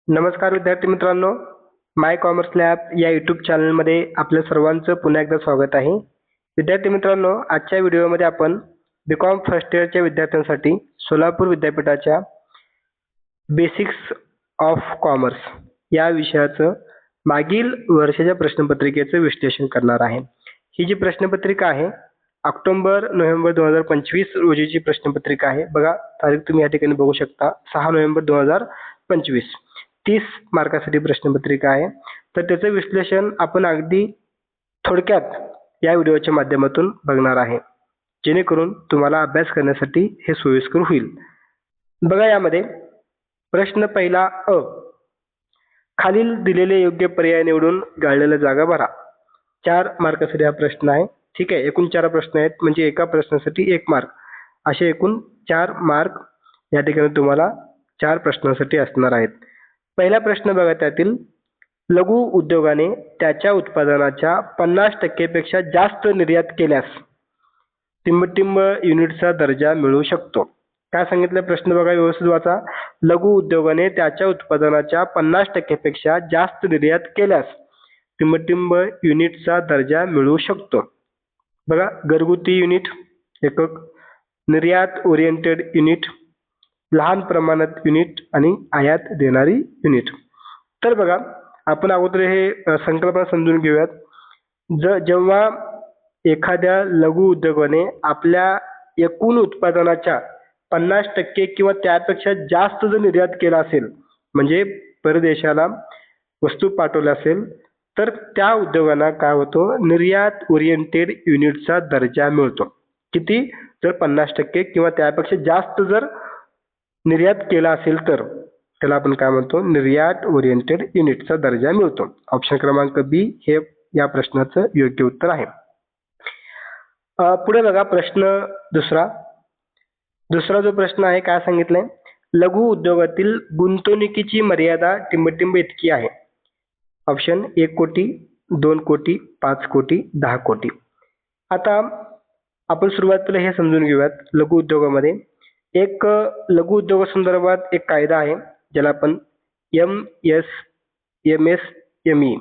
नमस्कार विद्यार्थी मित्रांनो, माय कॉमर्स लॅब या यूट्यूब चॅनलमध्ये आपल्या सर्वांचं पुन्हा एकदा स्वागत आहे. विद्यार्थी मित्रांनो, आजच्या व्हिडिओमध्ये आपण बीकॉम फर्स्ट इयरच्या विद्यार्थ्यांसाठी सोलापूर विद्यापीठाच्या बेसिक्स ऑफ कॉमर्स या विषयाचं मागील वर्षाच्या प्रश्नपत्रिकेचं विश्लेषण करणार आहे. ही जी प्रश्नपत्रिका आहे ऑक्टोबर-नोव्हेंबर 2025 रोजीची प्रश्नपत्रिका आहे. बघा, तारीख तुम्ही या ठिकाणी बघू शकता, 6 नोव्हेंबर 2025. 30 मार्कासाठी प्रश्नपत्रिका आहे. तर त्याचं विश्लेषण आपण अगदी थोडक्यात या व्हिडिओच्या माध्यमातून बघणार आहे, जेणेकरून तुम्हाला अभ्यास करण्यासाठी हे सोयीस्कर होईल. बघा, यामध्ये प्रश्न पहिला अ, खालील दिलेले योग्य पर्याय निवडून गाळलेल्या जागा भरा. 4 मार्कासाठी हा प्रश्न आहे. ठीक आहे, एकूण 4 प्रश्न आहेत, म्हणजे एका प्रश्नासाठी 1 मार्क, असे एकूण 4 मार्क या ठिकाणी तुम्हाला 4 प्रश्नांसाठी असणार आहेत. पहिला प्रश्न बघा, त्यातील लघु उद्योगाने त्याच्या उत्पादनाच्या 50% पेक्षा जास्त निर्यात केल्यास टिंब युनिटचा दर्जा मिळू शकतो. काय सांगितलं प्रश्न बघा, व्यवस्थित वाचा. लघु उद्योगाने त्याच्या उत्पादनाच्या 50% पेक्षा जास्त निर्यात केल्यास टिंब युनिटचा दर्जा मिळू शकतो. बघा, घरगुती युनिट एकक, निर्यात ओरिएंटेड युनिट, लहान प्रमाणात युनिट आणि आयात देणारी युनिट. तर बघा, आपण अगोदर हे संकल्पना समजून घेऊयात. जेव्हा एखाद्या लघु उद्योगाने आपल्या एकूण उत्पादनाच्या 50% किंवा त्यापेक्षा जास्त जर निर्यात केला असेल, म्हणजे परदेशाला वस्तू पाठवल्या असेल, तर त्या उद्योगांना काय होतो, निर्यात ओरिएंटेड युनिटचा दर्जा मिळतो. किती? जर 50% किंवा त्यापेक्षा जास्त जर निर्यात केला असेल तर त्याला आपण काय म्हणतो, निर्यात ओरिएंटेड युनिटचा दर्जा मिळतो. ऑप्शन क्रमांक बी हे या प्रश्नाचं योग्य उत्तर आहे. पुढे बघा, प्रश्न दुसरा जो प्रश्न आहे, काय सांगितलंय, लघु उद्योगातील गुंतवणुकीची मर्यादा टिंब इतकी आहे. ऑप्शन 1 कोटी, 2 कोटी, 5 कोटी, 10 कोटी. आता आपण सुरुवातीला हे समजून घेऊयात. लघु उद्योगामध्ये एक लघु उद्योगासंदर्भात एक कायदा आहे, ज्याला आपण MSME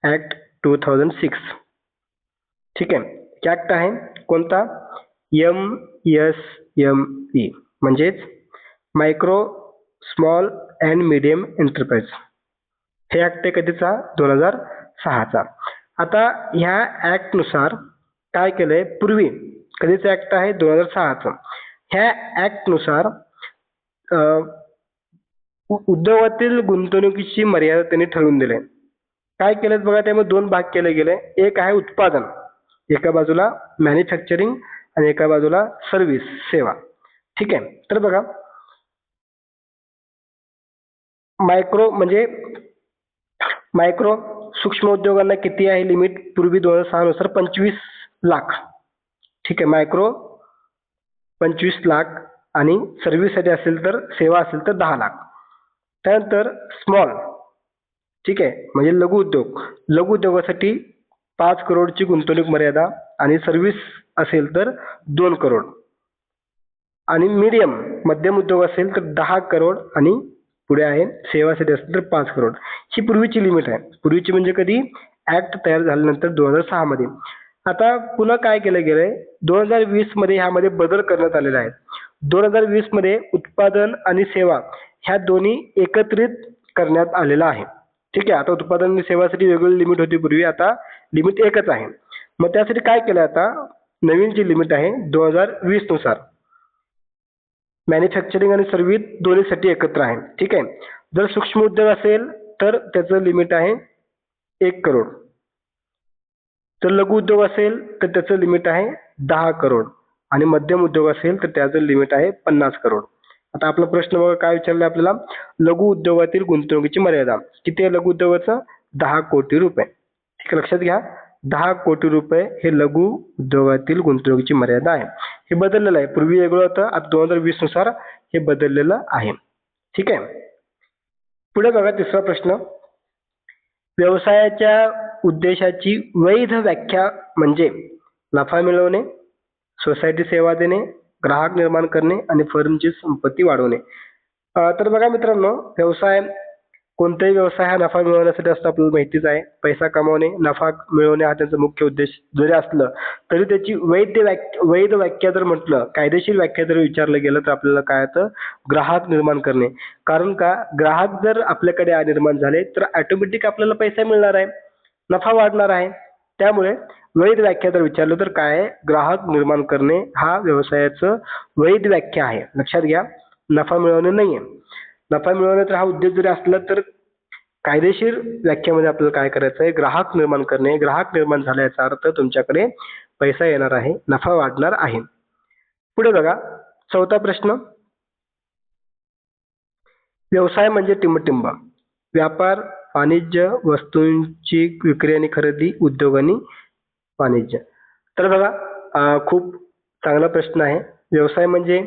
ऍक्ट 2006. ठीक आहे, ऍक्ट आहे कोणता? MSME म्हणजेच micro small and medium enterprise. हे ऍक्ट आहे कधीचा? 2006चा. आता ह्या ऍक्ट नुसार काय केलंय, पूर्वी कधीचा ऍक्ट आहे? 2006चा. ह्या ऍक्ट नुसार उद्योगातील गुंतवणुकीची मर्यादा त्यांनी ठरवून दिली. काय केलं बघा, त्यामध्ये 2 भाग केले गेले. एक आहे उत्पादन, एका बाजूला मॅन्युफॅक्चरिंग आणि एका बाजूला सर्व्हिस, सेवा. ठीक आहे, तर बघा, मायक्रो सूक्ष्म उद्योगांना किती आहे लिमिट? पूर्वी 2006 नुसार 25 लाख. ठीक आहे, मायक्रो 25 लाख आणि सर्व्हिससाठी असेल तर, सेवा असेल तर 10 लाख. त्यानंतर स्मॉल, ठीक आहे, म्हणजे लघु उद्योगासाठी 5 करोडची गुंतवणूक मर्यादा आणि सर्व्हिस असेल तर 2 करोड आणि मध्यम उद्योग असेल तर 10 करोड आणि पुढे आहे सेवासाठी असेल तर 5 करोड. ही पूर्वीची लिमिट आहे. पूर्वीची म्हणजे कधी? ऍक्ट तयार झाल्यानंतर 2006 मध्ये. आता पुन्हा काय केलं गेलंय, 2020 मध्ये ह्यामध्ये बदल करण्यात आलेला आहे. 2020 मध्ये उत्पादन आणि सेवा ह्या दोन्ही एकत्रित करण्यात आलेला आहे. ठीक आहे, आता उत्पादन आणि सेवासाठी वेगळी लिमिट होती पूर्वी, आता लिमिट एकच आहे. मग त्यासाठी काय केलं, आता नवीन जी लिमिट आहे 2020 नुसार मॅन्युफॅक्चरिंग आणि सर्व्हिस दोन्हीसाठी एकत्र आहे. ठीक आहे, जर सूक्ष्म उद्योग असेल तर त्याचं लिमिट आहे 1 करोड. जर लघु उद्योग असेल तर त्याचं लिमिट आहे 10 करोड आणि मध्यम उद्योग असेल तर त्याचं लिमिट आहे 50 करोड. आता आपला प्रश्न बघा काय विचारला आपल्याला, लघु उद्योगातील गुंतवणुकीची मर्यादा किती आहे लघु उद्योगाचं? 10 कोटी रुपये. ठीक आहे, लक्षात घ्या, 10 कोटी रुपये हे लघु उद्योगातील गुंतवणुकीची मर्यादा आहे. हे बदललेलं आहे, पूर्वी वेगळं होतं, आता 2020 नुसार हे बदललेलं आहे. ठीक आहे, पुढे बघा, तिसरा प्रश्न, व्यवसायाच्या उद्देशाची वैध व्याख्या म्हणजे नफा मिळवणे, सोसायटी सेवा देणे, ग्राहक निर्माण करणे आणि फर्मची संपत्ती वाढवणे. तर बघा मित्रांनो, व्यवसाय कोणताही व्यवसाय हा नफा मिळवण्यासाठी असतो आपल्याला माहितीच आहे. पैसा कमावणे, नफा मिळवणे हा त्यांचा मुख्य उद्देश जरी असलं तरी त्याची वैध व्याख्या जर म्हटलं, कायदेशीर व्याख्या जर विचारलं गेलं तर आपल्याला काय येतं? ग्राहक निर्माण करणे. कारण का ग्राहक जर आपल्याकडे निर्माण झाले तर ऑटोमॅटिक आपल्याला पैसा मिळणार आहे, नफा वाढणार आहे. त्यामुळे वैध व्याख्या जर विचारलं तर काय आहे? ग्राहक निर्माण करणे हा व्यवसायाचं वैध व्याख्या आहे. लक्षात घ्या, नफा मिळवणे नाहीये. नफा मिळवण्याचा हा उद्देश जरी असला तर कायदेशीर व्याख्यामध्ये आपल्याला काय करायचं आहे? ग्राहक निर्माण करणे. ग्राहक निर्माण झाल्याचा अर्थ तुमच्याकडे पैसा येणार आहे, नफा वाढणार आहे. पुढे बघा, चौथा प्रश्न. व्यवसाय म्हणजे टिंबटिंब. व्यापार, वाणिज्य, वस्तूंची विक्री आणि खरेदी, उद्योग आणि वाणिज्य. तर बघा, खूप चांगला प्रश्न आहे. व्यवसाय म्हणजे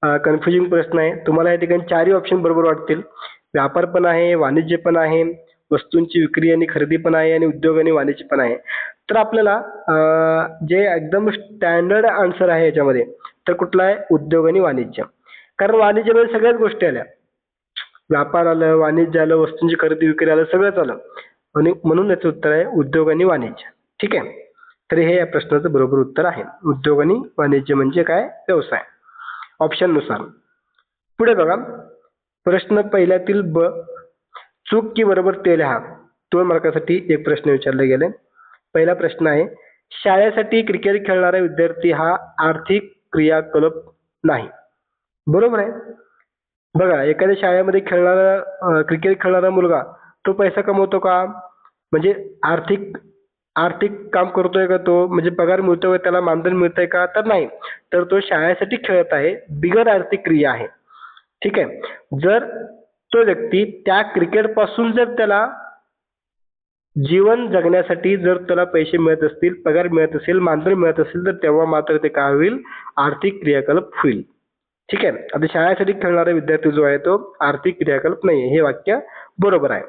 कन्फ्युजिंग प्रश्न आहे. तुम्हाला या ठिकाणी चारही ऑप्शन बरोबर वाटतील. व्यापार पण आहे, वाणिज्य पण आहे, वस्तूंची विक्री आणि खरेदी पण आहे आणि उद्योग आणि वाणिज्य पण आहे. तर आपल्याला जे एकदम स्टँडर्ड आन्सर आहे याच्यामध्ये तर कुठला आहे? उद्योग आणि वाणिज्य. कारण वाणिज्यामध्ये सगळ्याच गोष्टी आल्या. व्यापार आलं, वाणिज्य आलं, वस्तूंची खरेदी विक्री आलं, सगळंच आलं. आणि म्हणून याचं उत्तर आहे उद्योग आणि वाणिज्य. ठीक आहे. तर हे या प्रश्नाचं बरोबर उत्तर आहे. उद्योग आणि वाणिज्य म्हणजे काय? व्यवसाय. ऑप्शन नुसार. पुढे बघा, प्रश्न पहिल्यातील ब. चूक की बरोबर ते लिहा. 2 मार्कासाठी एक प्रश्न विचारले गेले. पहिला प्रश्न आहे, शाळेसाठी क्रिकेट खेळणारा विद्यार्थी हा आर्थिक क्रियाकलाप नाही. बरोबर आहे. बघा, एखाद्या शाळेमध्ये खेळणारा क्रिकेट खेळणारा मुलगा तो पैसा कमवतो का? म्हणजे आर्थिक आर्थिक काम करतोय का तो? म्हणजे पगार मिळतोय, त्याला मानधन मिळतंय का? तर नाही. तर तो शाळेसाठी खेळत आहे, बिगर आर्थिक क्रिया आहे. ठीक आहे. जर तो व्यक्ती त्या क्रिकेट पासून जर त्याला जीवन जगण्यासाठी जर त्याला पैसे मिळत असतील, पगार मिळत असेल, मानधन मिळत असेल तर तेव्हा मात्र ते काय होईल? आर्थिक क्रियाकलाप होईल. ठीक आहे. आता शाळेसाठी खेळणारा विद्यार्थी जो आहे तो आर्थिक क्रियाकलाप नाहीये. हे वाक्य बरोबर आहे.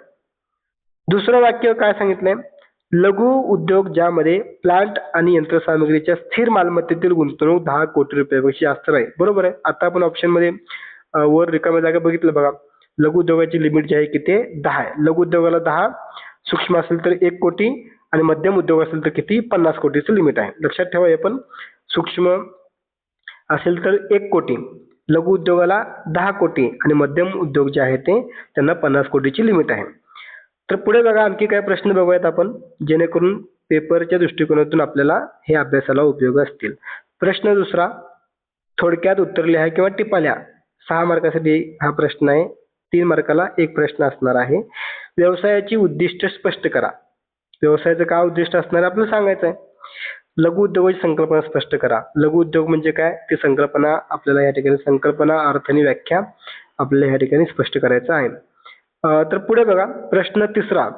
दुसरं वाक्य काय सांगितलंय? लघु उद्योग ज्यामध्ये प्लांट आणि यंत्रसामग्रीच्या स्थिर मालमत्तेतील गुंतवणूक 10 कोटी रुपयापेक्षा जास्त राहील. बरोबर आहे. आता आपण ऑप्शनमध्ये वर रिकाम्या जागा बघितलं बघा. लघु उद्योगाची लिमिट जी आहे किती? 10 आहे. लघु उद्योगाला 10, सूक्ष्म असेल तर 1 कोटी आणि मध्यम उद्योग असेल तर किती? 50 कोटीचं लिमिट आहे. लक्षात ठेवा हे पण. सूक्ष्म असेल तर 1 कोटी, लघु उद्योगाला 10 कोटी आणि मध्यम उद्योग जे आहे ते त्यांना 50 कोटीची लिमिट आहे. तर पुढे बघा, आणखी काय प्रश्न बघूयात आपण जेणेकरून पेपरच्या दृष्टिकोनातून आपल्याला हे अभ्यासाला उपयोग असतील. प्रश्न दुसरा, थोडक्यात उत्तर लिहा किंवा टिपा लिहा. 6 मार्कासाठी हा प्रश्न आहे. 3 मार्काला एक प्रश्न असणार आहे. व्यवसायाची उद्दिष्ट स्पष्ट करा. व्यवसायाचं काय उद्दिष्ट असणार आपल्याला सांगायचं आहे. लघु उद्योगाची संकल्पना स्पष्ट करा. लघु उद्योग म्हणजे काय? ती संकल्पना आपल्याला या ठिकाणी संकल्पना, अर्थ आणि व्याख्या आपल्याला या ठिकाणी स्पष्ट करायचं आहे. तर पुढे बघा, प्रश्न तिसरा,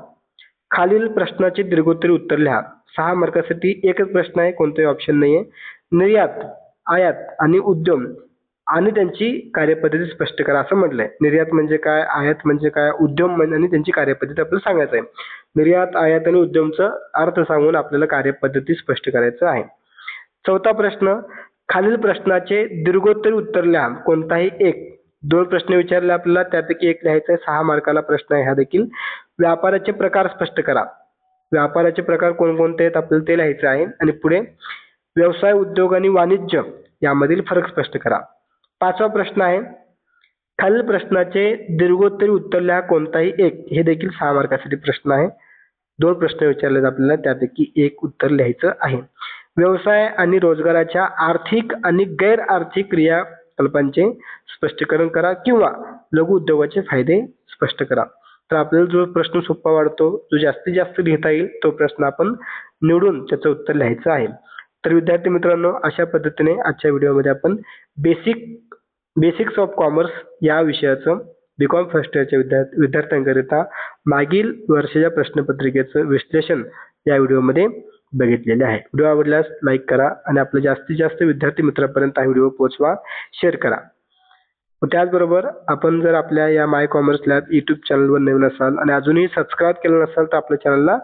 खालील प्रश्नाचे दीर्घोत्तरी उत्तर लिहा. 6 मार्कासाठी एकच प्रश्न आहे, कोणताही ऑप्शन नाहीये. निर्यात, आयात आणि उद्यम आणि त्यांची कार्यपद्धती स्पष्ट करा असं म्हटलंय. निर्यात म्हणजे काय? आयात म्हणजे काय? उद्यम आणि त्यांची कार्यपद्धती आपल्याला सांगायचं आहे. निर्यात, आयात आणि उद्यमचा अर्थ सांगून आपल्याला कार्यपद्धती स्पष्ट करायचं आहे. चौथा प्रश्न, खालील प्रश्नाचे दीर्घोत्तरी उत्तर लिहा. कोणताही एक. 2 प्रश्न विचारले आपल्याला, त्यापैकी एक लिहायचा आहे. 6 मार्काला प्रश्न आहे हा देखील. व्यापाराचे प्रकार स्पष्ट करा. व्यापाराचे प्रकार कोणकोणते आहेत आपल्याला ते लिहायचं आहे. आणि पुढे व्यवसाय, उद्योग आणि वाणिज्य यामधील फरक स्पष्ट करा. 5वा प्रश्न आहे, खालील प्रश्नाचे दीर्घोत्तरी उत्तर लिहा. कोणताही एक. हे देखील 6 मार्कासाठी प्रश्न आहे. 2 प्रश्न विचारले आपल्याला, त्यापैकी एक उत्तर लिहायचं आहे. व्यवसाय आणि रोजगाराच्या आर्थिक आणि गैर आर्थिक क्रियाकलापांचे स्पष्टीकरण करा किंवा लघु उद्योगाचे फायदे स्पष्ट करा. तर आपल्याला जो प्रश्न सोपा वाटतो, जो जास्तीत जास्त लिहिता येईल तो प्रश्न आपण निवडून त्याचं उत्तर लिहायचं आहे. तर विद्यार्थी मित्रांनो, अशा पद्धतीने आजच्या व्हिडिओमध्ये आपण बेसिक्स ऑफ कॉमर्स या विषयाचं बीकॉम फर्स्ट इयरच्या विद्यार्थ्यांकरिता मागील वर्षाच्या प्रश्नपत्रिकेचं विश्लेषण या व्हिडिओमध्ये बघितलेले आहे. व्हिडिओ आवडल्यास लाईक करा आणि आपल्या जास्तीत जास्त विद्यार्थी मित्रांपर्यंत हा व्हिडिओ पोहोचवा, शेअर करा. त्याचबरोबर आपण जर आपल्या या माय कॉमर्स लॅब यूट्यूब चॅनलवर नवीन असाल आणि अजूनही सबस्क्राईब केलं नसाल तर आपल्या चॅनलला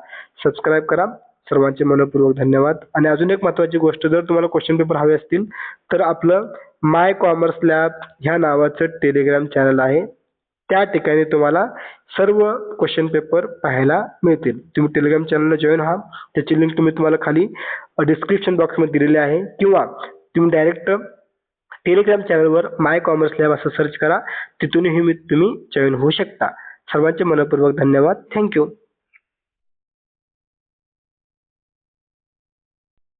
सबस्क्राईब करा. सर्वांचे मनपूर्वक धन्यवाद. आणि अजून एक महत्त्वाची गोष्ट, जर तुम्हाला क्वेश्चन पेपर हवे असतील तर आपलं माय कॉमर्स लॅब ह्या नावाचं टेलिग्राम चॅनल आहे. त्या ठिकाणी तुम्हाला सर्व क्वेश्चन पेपर पाहायला मिळतील. तुम्ही टेलिग्राम चॅनलला जॉईन व्हा. त्याची लिंक तुम्हाला खाली डिस्क्रिप्शन बॉक्समध्ये दिलेली आहे, किंवा तुम्ही डायरेक्ट टेलिग्राम चॅनलवर माय कॉमर्स लॅब असं सर्च करा. तिथूनही तुम्ही जॉईन होऊ शकता. सर्वांचे मनपूर्वक धन्यवाद. थँक्यू.